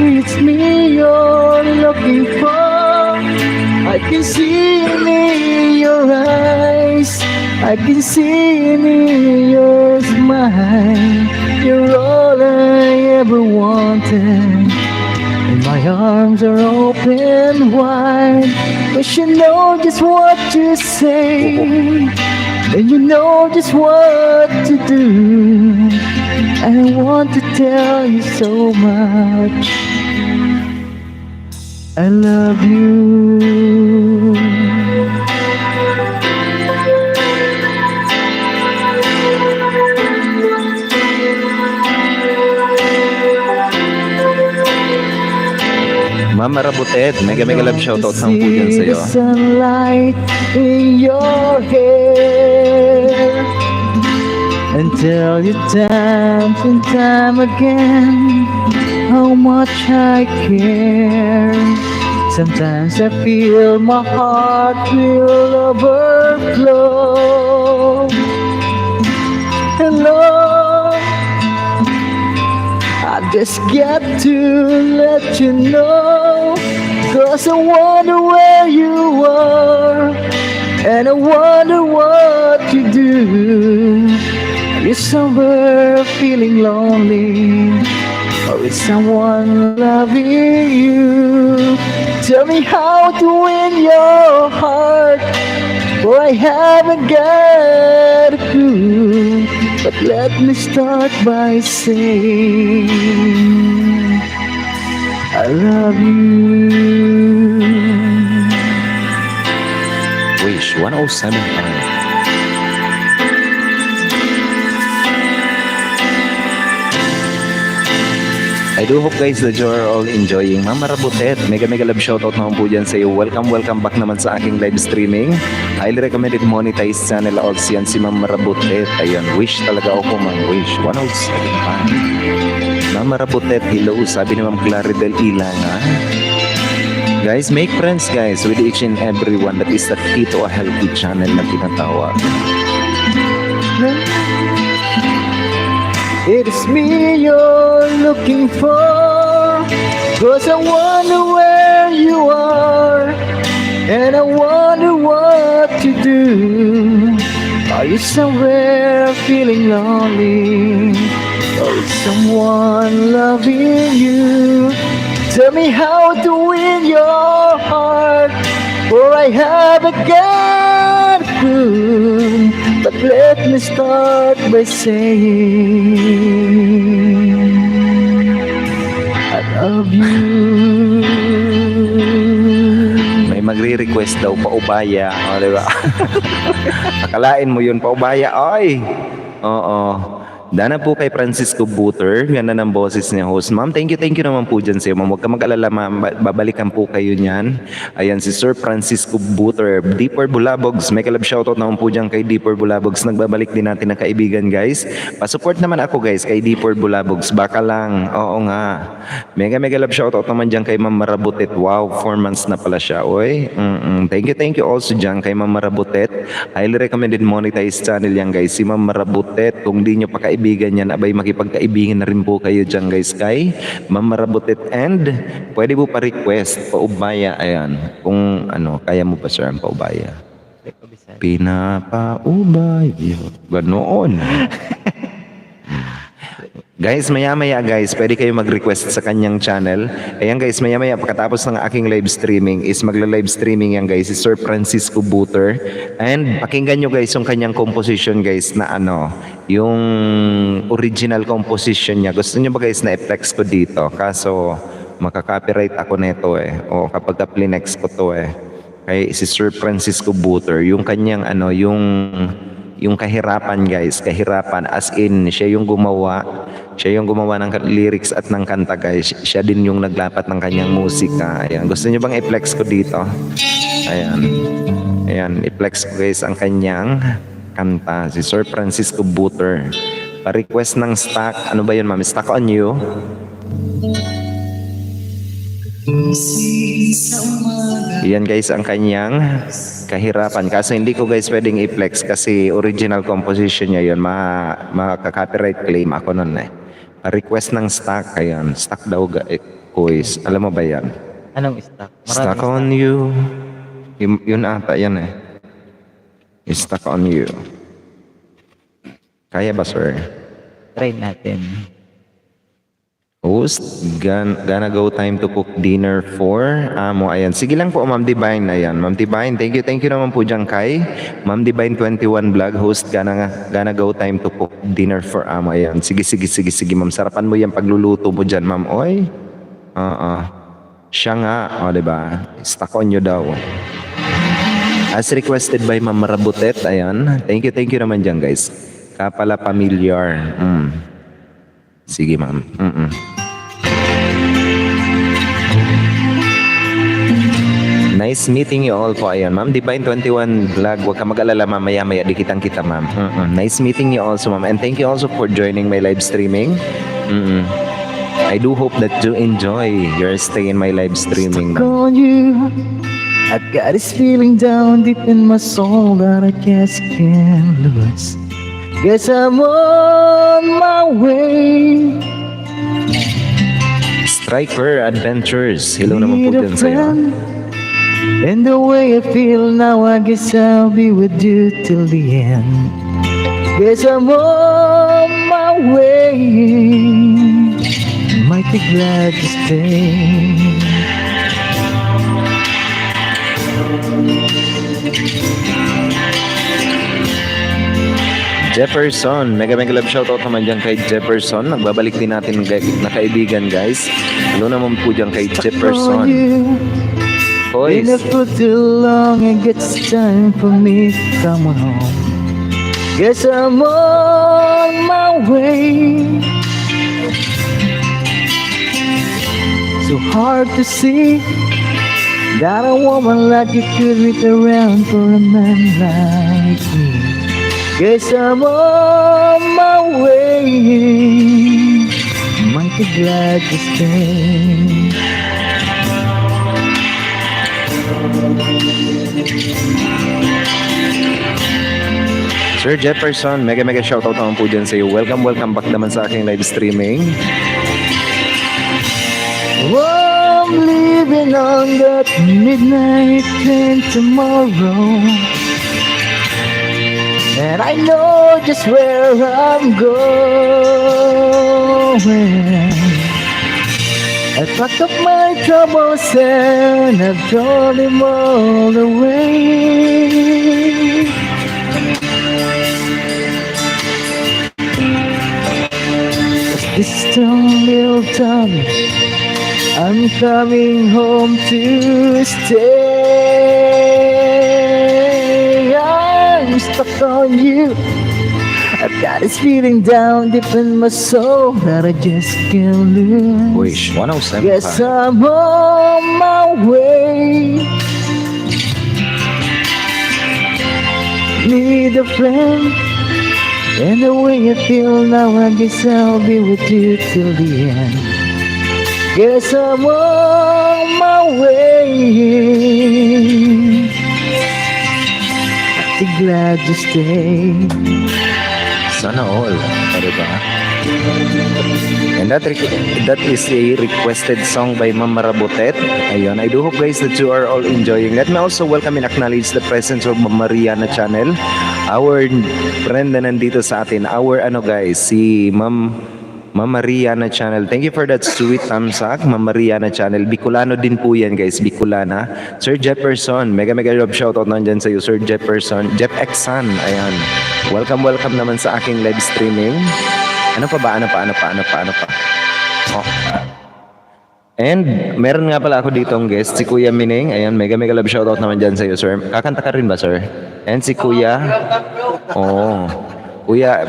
it's me you're looking for. I can see it in your eyes, I can see it in your smile. You're all I ever wanted, and my arms are open wide. Cause you know just what to say, and you know just what to do. I want to tell you so much, I love you. Ma'am Marabutet, mega love shoutout naman po dyan sa'yo. The sunlight in your hair, and tell you time and time again how much I care. Sometimes I feel my heart will overflow. Hello, I just got to let you know, 'cause I wonder where you are, and I wonder what you do. Are you somewhere feeling lonely, or is someone loving you? Tell me how to win your heart, for I haven't got a clue. But let me start by saying I love you. Wish 107 pa. I do hope guys that you're all enjoying. Ma'am Marabutet, mega love shoutout naman po dyan sa iyo. Welcome back naman sa aking live streaming. Highly recommended monetized channel also yan si Ma'am Marabutet. Ayun, wish talaga ako Ma'am Wish 107 pa. Ma'am Marabutet, hello. Sabi ni Ma'am Claridel Ilang ha. Guys, make friends guys with each and everyone. That is the key to a healthy channel na tinatawag. It's me you're looking for, 'cause I wonder where you are, and I wonder what to do. Are you somewhere feeling lonely, or is someone loving you? Tell me how to win your heart, for I haven't got a clue. But let me start by saying I love you. May magre-request daw paubaya. O, diba? Akalain mo yun, paubaya. Ay! Oo. Dana po kay Francisco Buter. Ganda ng boses niya, host. Ma'am, thank you naman po dyan sa'yo. Ma'am, huwag ka mag-alala, ma'am. Babalikan po kayo niyan. Ayan, si Sir Francisco Buter. Deeper Bulabogs. May kalab shoutout naman po dyan kay Deeper Bulabogs. Nagbabalik din natin ng kaibigan, guys. Pasupport naman ako, guys, kay Deeper Bulabogs. Baka lang. Oo nga. Mega love shoutout naman dyan kay Ma'am Marabutet. Wow, 4 months na pala siya. Oy. Thank you also dyan kay Ma'am Marabutet. Highly recommended monetized channel yan, guys. Si Ma'am Marabutet. Kung di nyo pa kaibigan yan, abay makipagkaibigan na rin po kayo dyan, guys, kay Ma'am Marabutet. And pwede po pa request paubaya. Ayan. Kung ano, kaya mo pa, sir, ang paubaya. Pinapaubaya. Ganoon. Guys, maya-maya guys, pwede kayo mag-request sa kanyang channel. Ayan guys, maya-maya pagkatapos ng aking live streaming is magla-live streaming yan guys, si Sir Francisco Buter. And pakinggan nyo guys yung kanyang composition guys na ano, yung original composition niya. Gusto nyo ba guys na i-flex ko dito? Kaso makaka-copyright ako nito eh. O kapag ka-plinex ko to eh. Kay si Sir Francisco Buter, yung kanyang ano, yung kahirapan guys, kahirapan as in siya yung gumawa ng lyrics at ng kanta guys. Siya din yung naglapat ng kanyang musika. Ayan, gusto niyo bang i-flex ko dito? Ayan, i-flex ko guys ang kanyang kanta, si Sir Francisco Buter. Pa-request ng stock, ano ba yun ma'am? Stock on you. Yan guys ang kanyang kahirapan. Kaso hindi ko guys pwedeng i-flex kasi original composition niya yun. Makaka-copyright claim ako nun eh. Request ng stock. Ayan. Stock daw guys. Alam mo ba yan? Anong stock? Stock on you. Yun ata yan eh. Stuck on you. Kaya ba sir? Try natin. Host, gonna go time to cook dinner for amo. Ayan. Sige lang po, Ma'am Divine. Ayan, Ma'am Divine. Thank you naman po dyan kay Ma'am Divine 21 Vlog. Host, gonna go time to cook dinner for amo. Ayan. Sige, Ma'am. Sarapan mo yan pagluluto mo dyan, Ma'am. Oy. Siya nga. O, diba? Stuck on you daw. As requested by Ma'am Rabutet. Ayan. Thank you naman dyan, guys. Kapala familiar. Sige, Ma'am. Nice meeting you all po. Ayan, Ma'am Divine 21 Vlog. Huwag ka mag-alala, Ma'am. Maya-maya, di kitang-kita, Ma'am. Nice meeting you also, Ma'am. And thank you also for joining my live streaming. I do hope that you enjoy your stay in my live streaming. Stuck on you. I've got this feeling down deep in my soul that I just can't lose. Guess I'm on my way. Striker Adventures. Hello naman po Need a dyan sa'yo. friend. And the way I feel now, I guess I'll be with you till the end. Guess I'm on my way. Mighty glad to stay. Jefferson, mega love shoutout naman dyan kay Jefferson. Nagbabalik din natin na kaibigan guys. Hello naman po dyan kay Jefferson. Been up for too long, I guess it's time for me to come home. Guess I'm on my way. So hard to see that a woman like you could wait around for a man like me. Guess I'm on my way. Mighty glad to stay. Sir Jefferson, mega shoutout naman po dyan sa iyo. Welcome back naman sa aking live streaming. Oh, I'm leaving on that midnight train tomorrow, and I know just where I'm going. I packed up my troubles and I've thrown them all away. This little town, I'm coming home to stay. I'm stuck on you. I've got this feeling down deep in my soul that I just can't lose. Wish, 107 Yes, pa. I'm on my way. Need a friend. And the way I feel now, I guess I'll be with you till the end. Guess I'm on my way. I'm glad to stay. Sana all. Diba? And that is a requested song by Ma'am Marabotet. Ayun, I do hope guys that you are all enjoying. Let me also welcome and acknowledge the presence of Ma'am Mariana Channel, our friend na nandito sa atin. Our guys, si Ma'am Ma'am Mariana Channel. Thank you for that sweet thumbs up. Ma'am Mariana Channel. Bicolano din po yan guys. Bicolana. Sir Jefferson. Mega love shoutout nandyan sa iyo. Sir Jefferson. Jeff Exan. Ayan. Welcome naman sa aking live streaming. Ano pa ba? Oh. And meron nga pala ako dito ang guest, si Kuya Mining. Ayan, mega love shoutout naman dyan sa iyo, sir. Kakanta ka rin ba, sir? And si Kuya. Oh. Kuya,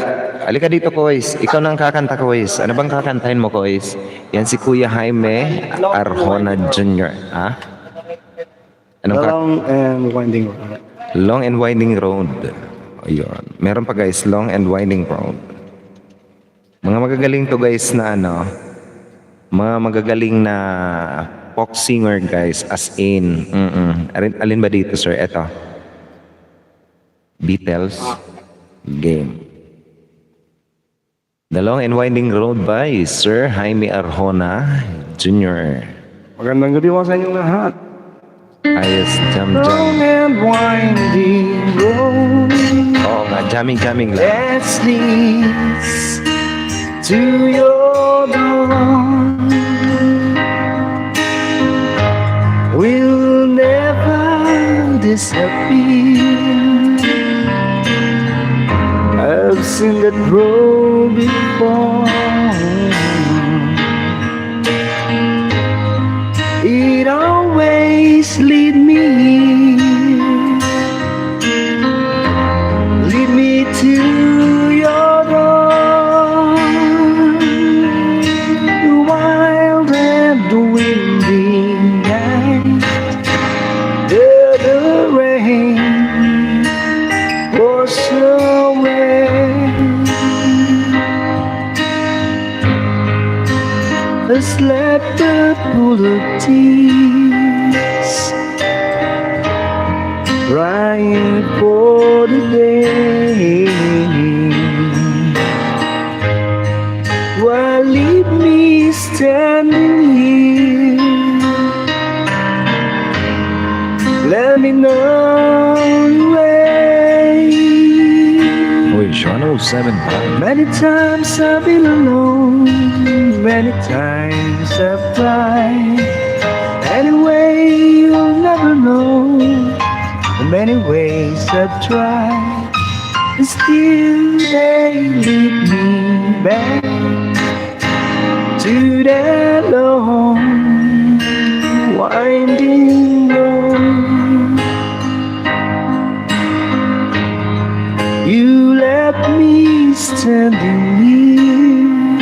alika dito, Kois. Ikaw nang kakanta, Kois. Ano bang kakantahin mo, Kois? Yan si Kuya Jaime Arjona Jr. Ha? Anong Long and winding road. Long and Winding Road. Ayun. Meron pa guys, Long and Winding Road. Mga magagaling to guys na mga magagaling na folk singer guys, as in. Alin ba dito, sir? Eto. Beatles. Game. The Long and Winding Road by Sir Jaime Arjona Jr. Magandang gabi po sa inyong lahat. Ayos, jam. Long and winding road Oo nga, jamming lang. that leads to your door will never disappear. I've seen that road before. It always lead me to your door. The wild and the windy night, the rain was away. I slept a pool of tears, crying for the day. Why leave me standing here? Let me know the way. Uy, Sean 07 pa. Many times I've been alone, many times I've cried. Anyway, you'll never know the many ways I've tried, and still they lead me back to that long winding road. You left me standing here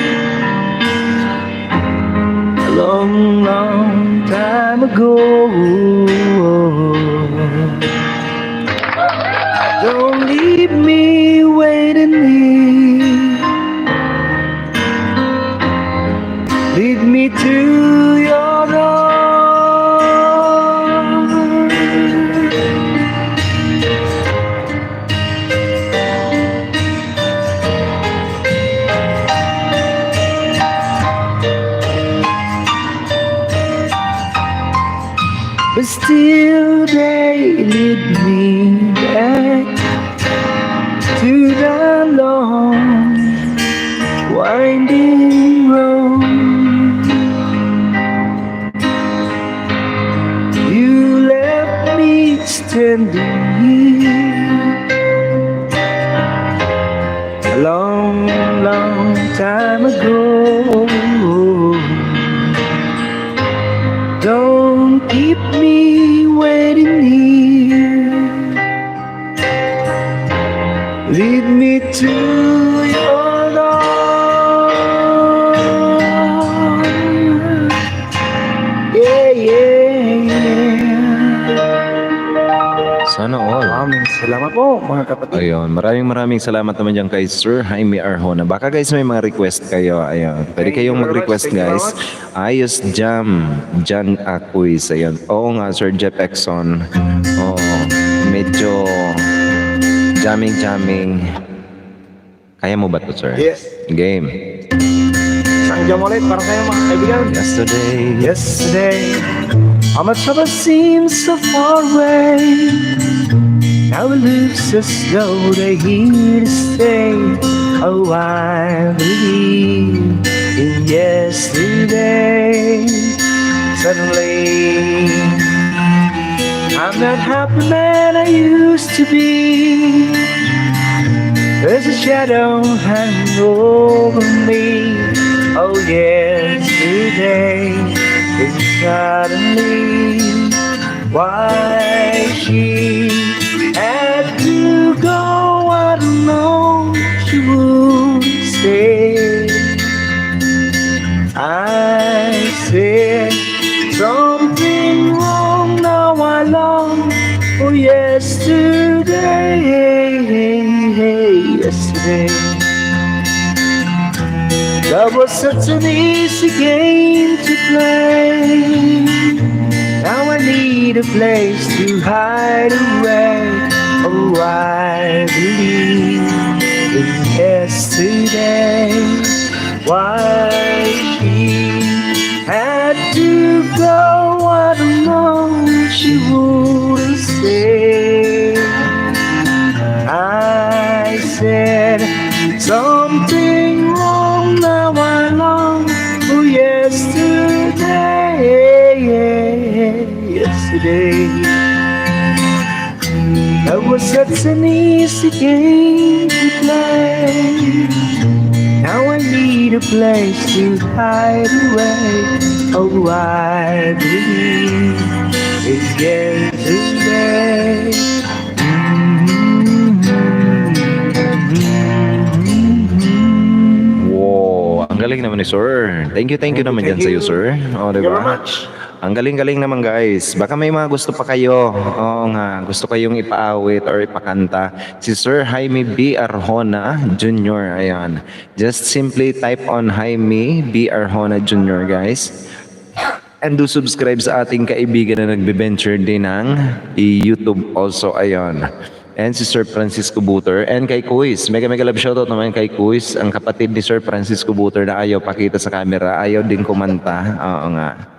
a long time ago. Don't leave me waiting here. Lead me to your door. But still they lead me back to the long winding road. You left me standing here a long time ago. Don't keep me waiting here. Lead me to your door. Yeah. Sana all. Maraming salamat po mga kapatid. Ayun, maraming salamat naman dyan kay Sir Jaime Arjona. Baka guys may mga request kayo. Ayun, pwede kayong mag-request guys. Ayos jam, Jan Aquiz. Ayun, oo nga Sir Jeff Exon. Oo, medyo jamming. Kaya mo ba to, sir? Yes. Game. Isang jam ulit para kayo mga kaibigan. Yesterday. How much of it seems so far away. Now it looks as though they're here to stay. Oh, I believe in yesterday. Suddenly, I'm not happy man I used to be. There's a shadow hanging over me. Oh, yesterday, and suddenly, why she had to go, I don't know. She would stay. I said something wrong, now I long for yesterday. Yesterday, love was such an easy game to play. Now I need a place to hide away. Oh, I believe in yesterday. Why she had to go, I don't know. She wouldn't stay. I said something wrong, now I long for yesterday. Yesterday, that was such an easy game to play. Now I need a place to hide away. Oh, I believe it's yesterday. Wow, ang galing naman ni Sir. Thank you naman dyan sa iyo, Sir. O, Thank you very diba? much. Ang galing-galing naman guys. Baka may mga gusto pa kayo. Oo nga, gusto kayong ipaawit or ipakanta. Si Sir Jaime B. Arjona Jr. Ayan. Just simply type on Jaime B. Arjona Jr. guys. And do subscribe sa ating kaibigan na nagbe-venture din ng YouTube also. Ayan. And si Sir Francisco Buter. And kay Kuis. Mega love shoutout naman kay Kuis. Ang kapatid ni Sir Francisco Buter na ayaw pakita sa camera. Ayaw din kumanta. Oo nga.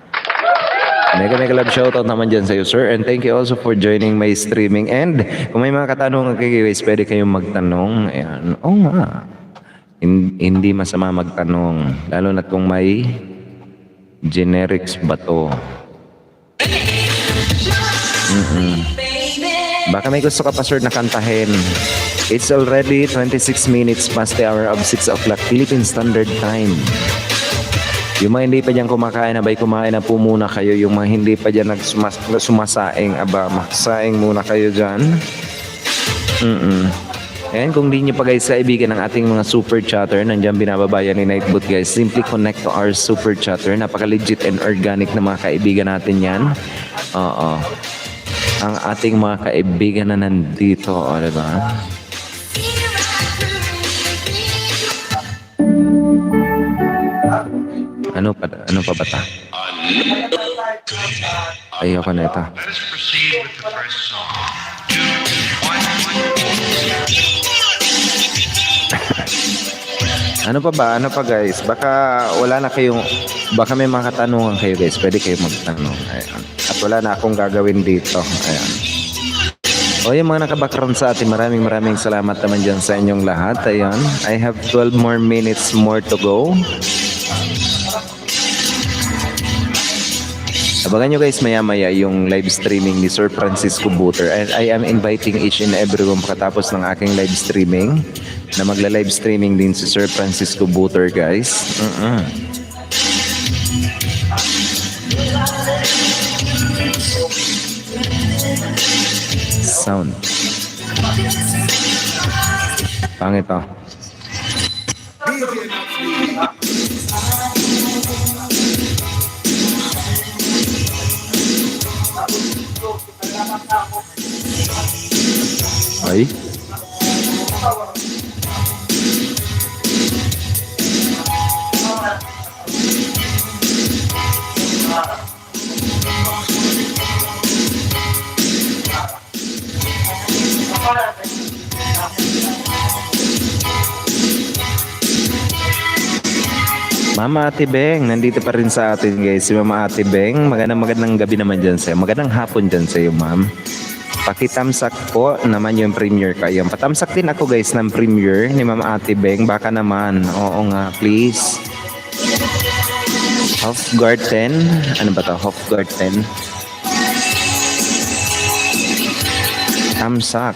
Mega love shoutout naman dyan sa iyo, sir. And thank you also for joining my streaming. And kung may mga katanungan kayo guys, pwede kayong magtanong. Ayan. Oo nga. Hindi masama magtanong. Lalo na kung may generics ba to. Baka may gusto ka pa, sir, na kantahin. It's already 26 minutes past the hour of 6 o'clock Philippine Standard Time. Yung mga hindi pa dyan kumakain, abay kumain na po muna kayo. Yung mga hindi pa dyan sumasaing, aba, masaing muna kayo dyan. And kung di nyo pa guys kaibigan ng ating mga super chatter, nandiyan binababayan ni Nightbot guys, simply connect to our super chatter. Napaka-legit and organic na mga kaibigan natin yan. Oo. Ang ating mga kaibigan na nandito, o diba? Ano pa ba ta? Ayoko na ito. Let us proceed with the first song. Ano pa ba? Ano pa guys? Baka wala na kayong... Baka may mga katanungan kayo guys. Pwede kayo magtanong. Ayan. At wala na akong gagawin dito. Ayan. O yung mga naka-background sa atin, maraming salamat naman dyan sa inyong lahat. Ayan. I have 12 more minutes more to go. Abangan nyo guys maya-maya yung live streaming ni Sir Francisco Buter. And I am inviting each and everyone pagkatapos ng aking live streaming na magla-live streaming din si Sir Francisco Buter guys. Sound. Pangit to. Ay. Mama Ate Beng, nandito pa rin sa atin guys. Si Mama Ate Beng, magandang gabi naman dyan sa'yo. Magandang hapon dyan sa'yo, ma'am. Pakitamsak po naman yung premiere kayo. Patamsak din ako guys ng premiere ni Ma'am Ate Beng. Baka naman. Oo nga, please. Hofgarten. Ano ba to? Hofgarten. Tamsak.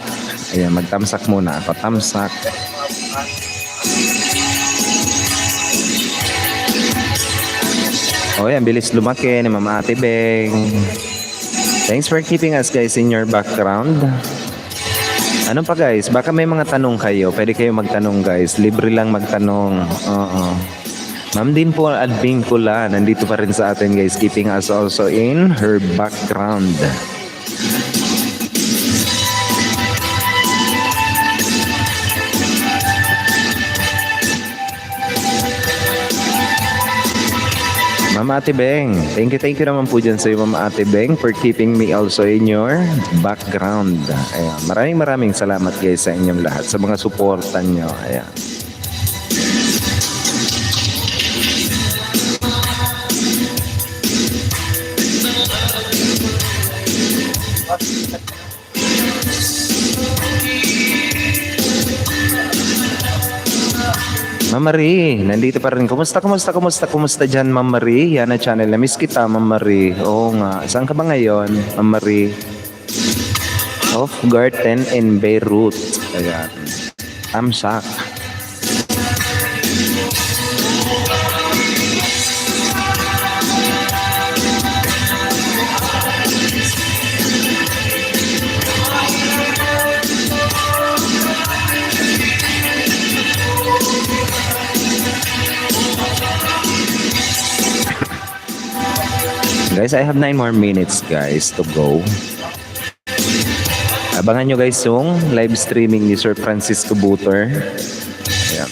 Ayan, magtamsak muna ako. Tamsak. Oh, yan. Bilis lumaki ni Ma'am Ate Beng. Thanks for keeping us guys in your background. Ano pa guys? Baka may mga tanong kayo. Pwede kayo magtanong guys. Libre lang magtanong. Oo. Ma'am din po Adbing Pula. Nandito pa rin sa atin guys. Keeping us also in her background. Mama Ate Beng, thank you naman po dyan sa iyo Mama Ate Beng for keeping me also in your background. Ayan, maraming salamat guys sa inyong lahat, sa mga suportan nyo. Ayan. Ma'am Marie, nandito pa rin. Kumusta dyan, Ma'am Marie? Yana Channel. Na-miss kita, Ma'am Marie. Oo nga. Saan ka ba ngayon, Ma'am Marie? Hofgarten in Beirut. Ayan. Tamsak. Guys, I have 9 more minutes guys to go. Abangan nyo guys yung live streaming ni Sir Francisco Butor. Ayan.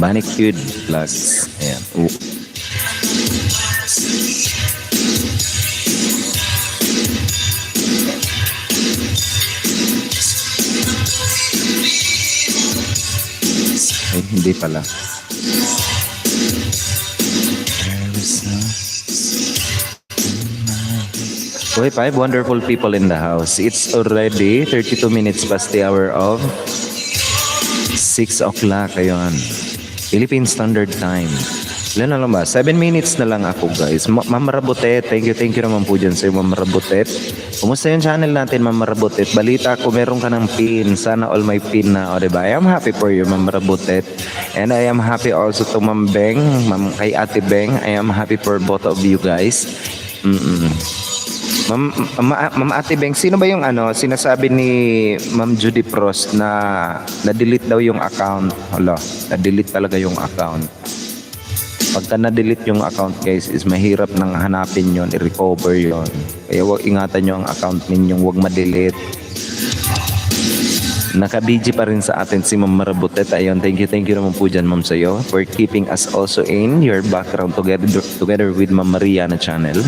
Manicure Plus. Ayan. Ay, hindi pala. Okay, 5 wonderful people in the house. It's already 32 minutes past the hour of 6 o'clock. Ayun. Philippine Standard Time. Ilan na lang ba? 7 minutes na lang ako guys. Ma'am Marabutet, thank you naman po dyan sa iyo Ma'am Marabutet. Kumusta yung channel natin Ma'am Marabutet? Balita ko meron ka ng pin. Sana all my pin na. O diba? I am happy for you Ma'am Marabutet. And I am happy also to Ma'am Beng, kay Ate Beng. I am happy for both of you guys. Ma'am Ate Beng, sino ba yung sinasabi ni Ma'am Judy Prost na na-delete daw yung account? Hala, na-delete talaga yung account. Pagka na-delete yung account guys, is mahirap nang hanapin yon, i-recover yon. Kaya wag ingatan nyo ang account ninyong wag ma-delete. Naka-BG pa rin sa atin si Ma'am Marabutet. Ayun, thank you naman po dyan Ma'am sa'yo for keeping us also in your background together with Ma'am Mariana Channel.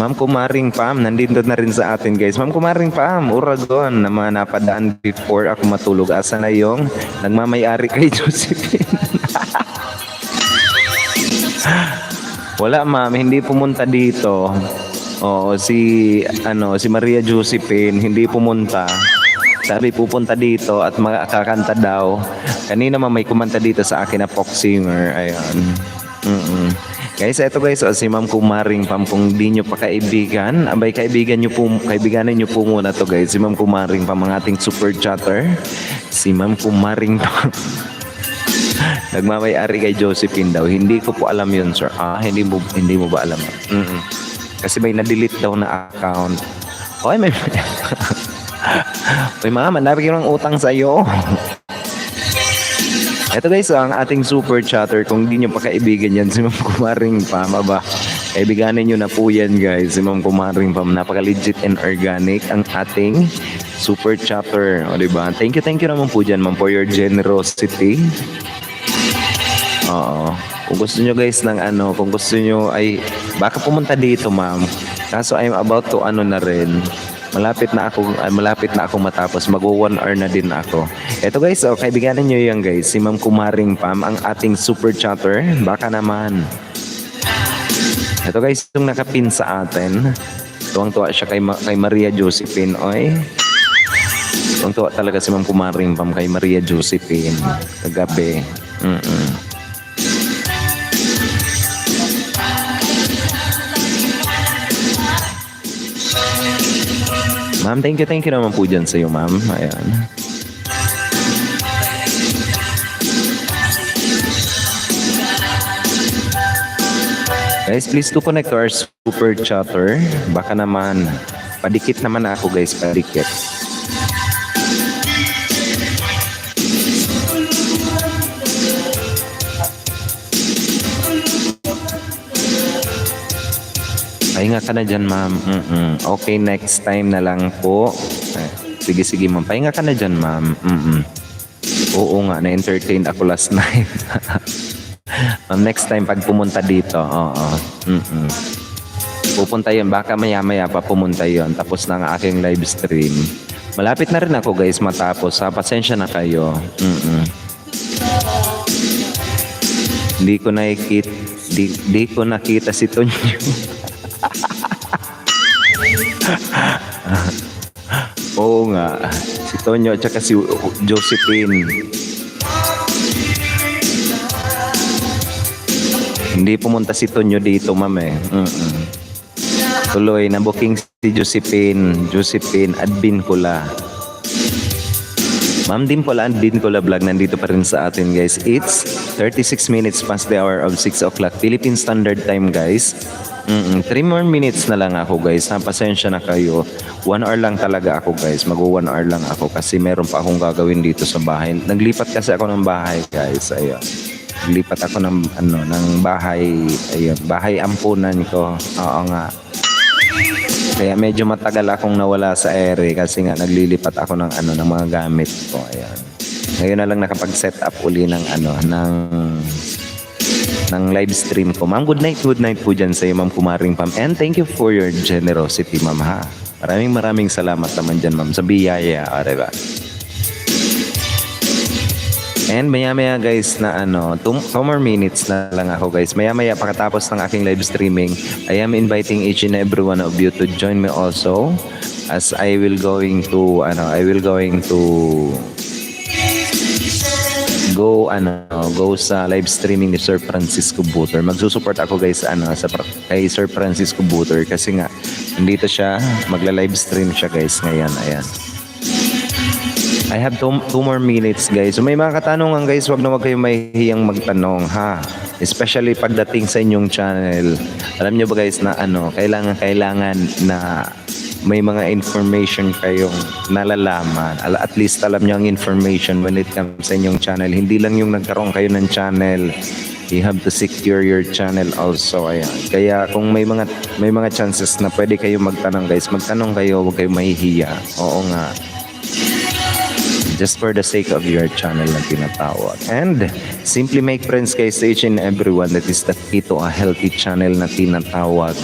Ma'am Kumaring Pam, nandito na rin sa atin guys. Ma'am Kumaring Pam, Uragon, na mga napadaan before ako matulog. Asa na yung nagmamayari kay Josephine? Wala ma'am, hindi pumunta dito. Oo, si Maria Josephine, hindi pumunta. Sabi pupunta dito at makakanta daw. Kanina may kumanta dito sa akin na folk singer. Ayun. Guys, eto guys, si Ma'am Kumaring Pam, kung di nyo pa kaibigan, abay kaibiganin nyo po muna to guys. Si Ma'am Kumaring Pam, ang ating super chatter. Si Ma'am Kumaring Pam. Nagmamay-ari kay Josephine daw. Hindi ko po alam yun, sir. Hindi mo ba alam? Kasi may na-delete daw na account. Oy, may Uy, ma'am, dami ko ng utang sa'yo. Ito guys, ang ating super chatter. Kung di nyo pa kaibigan yan, si Ma'am Kumaring Pam, aba, kaibiganin nyo na po yan guys. Si Ma'am Kumaring Pam, napaka-legit and organic ang ating super chatter. O diba? Thank you naman po dyan, ma'am, for your generosity. Oo. Kung gusto nyo guys ng kung gusto nyo ay, baka pumunta dito ma'am. Kaso I'm about to na rin. Malapit na ako matapos. Mag-1 hour na din ako. Eto guys, kaibiganin nyo yan guys. Si Ma'am Kumaring Pam, ang ating super chatter. Baka naman. Eto guys, itong nakapin sa atin. Tuwang-tuwa siya kay Maria Josephine. Oy. Tuwang-tuwa talaga si Ma'am Kumaring Pam kay Maria Josephine. Kagabi. Ma'am, thank you naman po dyan sa'yo, ma'am. Ayan. Guys, please to connect to our super chatter. Baka naman, padikit naman ako guys, padikit. Pahinga ka na dyan, ma'am. Okay, next time na lang po. Sige, ma'am. Pahinga ka na dyan, ma'am. Oo nga, na-entertain ako last night. Ma'am, next time pag pumunta dito, pupunta yun. Baka maya-maya pa pumunta yun. Tapos na ang aking live stream. Malapit na rin ako, guys, matapos. Pasensya na kayo. Hindi ko nakita si Tonyo. Oo nga, si Tonyo at saka si Josephine. Hindi pumunta si Tonyo dito, ma'am eh. Tuloy, na-booking si Josephine, admin ko la. Ma'am Din ko la vlog, nandito pa rin sa atin guys. It's 36 minutes past the hour of 6 o'clock. Philippine Standard Time guys. 3 more minutes na lang ako guys. Pasensya na kayo. 1 hour lang talaga ako guys. Mag-1 hour lang ako kasi meron pa akong gagawin dito sa bahay. Naglipat kasi ako ng bahay guys. Ayun. Naglipat ako ng bahay. Ayun. Bahay ampunan ko. Oo nga. Kaya medyo matagal akong nawala sa ere kasi nga naglilipat ako ng ng mga gamit ko. Ayun. Ngayon na lang nakapag-set up uli ng live stream ko. Ma'am, good night po dyan sa iyo, Ma'am Kumaring Pam. And thank you for your generosity, ma'am, ha. Maraming salamat naman dyan, ma'am, sa biyaya. Diba? And maya-maya guys na 2 more minutes na lang ako guys. Maya-maya pagkatapos ng aking live streaming, I am inviting each and every one of you to join me also as I will going to go sa live streaming ni Sir Francisco Buter. Magsusupport ako guys kay Sir Francisco Buter kasi nga nandito siya, magla-live stream siya guys ngayon. Ayan. I have 2 more minutes guys. So may mga katanungan guys, wag kayong mahihiyang magtanong ha. Especially pagdating sa inyong channel. Alam niyo ba guys na kailangan na may mga information kayong nalalaman. At least alam niyo ang information when it comes sa inyong channel. Hindi lang yung nagkaroon kayo ng channel. You have to secure your channel also. Ayan. Kaya kung may mga chances na pwede kayong magtanong guys, magtanong kayo, huwag kayong mahihiya. Oo nga. Just for the sake of your channel na tinatawag. And simply make friends guys to each and everyone. That is the key to a healthy channel na tinatawag.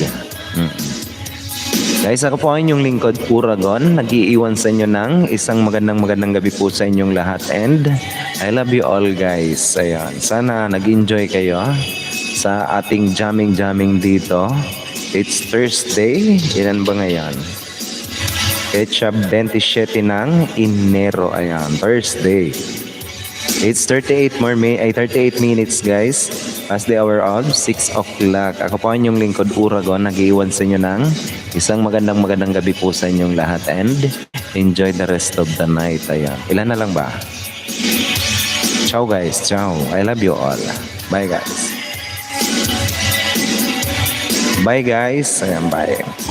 Guys, ako po ang inyong lingkod, Uragon. Nag-iiwan sa inyo ng isang magandang gabi po sa inyong lahat. And I love you all guys. Ayan. Sana nag-enjoy kayo sa ating jamming dito. It's Thursday. Ilan ba ngayon? Ketchup 27 ng Enero. Ayan, Thursday. It's 38 minutes guys. As the hour of 6 o'clock. Ako po ang inyong lingkod Uragon. Nag-iwan sa inyo ng isang magandang gabi po sa inyong lahat. And enjoy the rest of the night. Ayan. Ilan na lang ba? Ciao guys. Ciao. I love you all. Bye guys. Bye guys. Ayan, bye.